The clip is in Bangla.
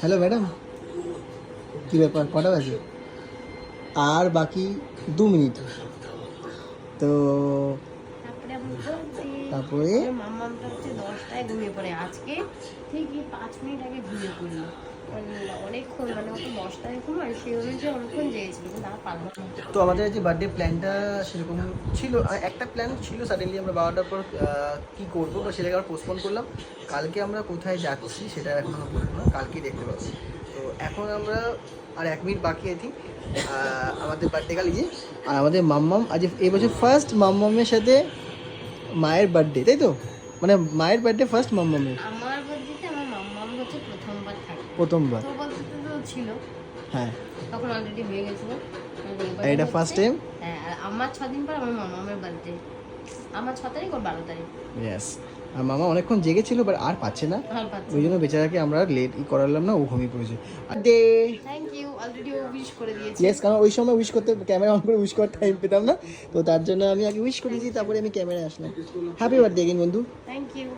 হ্যালো ম্যাডাম, কী ব্যাপার, কটা বাজে? আর বাকি 2 মিনিট। তো তারপরে আমি বলছি তারপরে আমার মাম্মামটা হচ্ছে 10টায় ঘুমিয়ে পড়ে। আজকে ঠিকই 5 মিনিট আগে ঘুমিয়ে পড়লো। অনেকক্ষণ মানে ওকে 10টায় ঘুমায়, সেই অনুযায়ী অনেকক্ষণ জেগেছিল, কিন্তু আর পারলাম না। তো আমাদের যে বার্থডে প্ল্যানটা সেরকম ছিল, একটা প্ল্যান ছিল, সাডেনলি আমরা 12টার পর কী করবো বা সেটাকে আমরা পোস্টপোন করলাম। কালকে আমরা কোথায় যাচ্ছি সেটা এখন আমরা বলবো না, কালকেই দেখতে পাবো। তো এখন আমরা আর 1 মিনিট বাকি, আই থিঙ্ক আমাদের বার্থডে কাল ইয়ে। আর আমাদের মাম্মাম আজ এই বছর ফার্স্ট মাম্মামের সাথে মায়ের বার্থডে, তাই তো? মানে মায়ের বার্থডে ফার্স্ট মাম্মামের। আমার বার্থডেতে আমার মাম্মাম হচ্ছে প্রথমবার থাকে। প্রথমবার, তো বলতে তো ছিল, হ্যাঁ। তখন অলরেডি হয়ে গেছিলো। আর এটা ফার্স্ট টাইম। হ্যাঁ, আর আমার 6 দিন পর আমার মামামের বার্থডে। আমার 6 তারিখ ওর 12 তারিখ। ইয়েস। আর মামা অনেকক্ষণ জেগেছিল, বাট আর পাচ্ছে না, আর পাচ্ছি ওই জন্য না। বেচারাকে আমরা লেট করালাম না, ও ঘুমিয়ে পড়েছে। আর ডে থ্যাংক ইউ, অলরেডি ও উইশ করে দিয়েছে। ইয়েস, কারণ ওই সময় উইশ করতে, ক্যামেরা অন করে উইশ করার টাইম পেতাম না, তো তার জন্য আমি আগে উইশ করেছি, তারপরে আমি ক্যামেরায় আসলাম। হ্যাপি বার্থডে এগেইন বন্ধু। Thank you.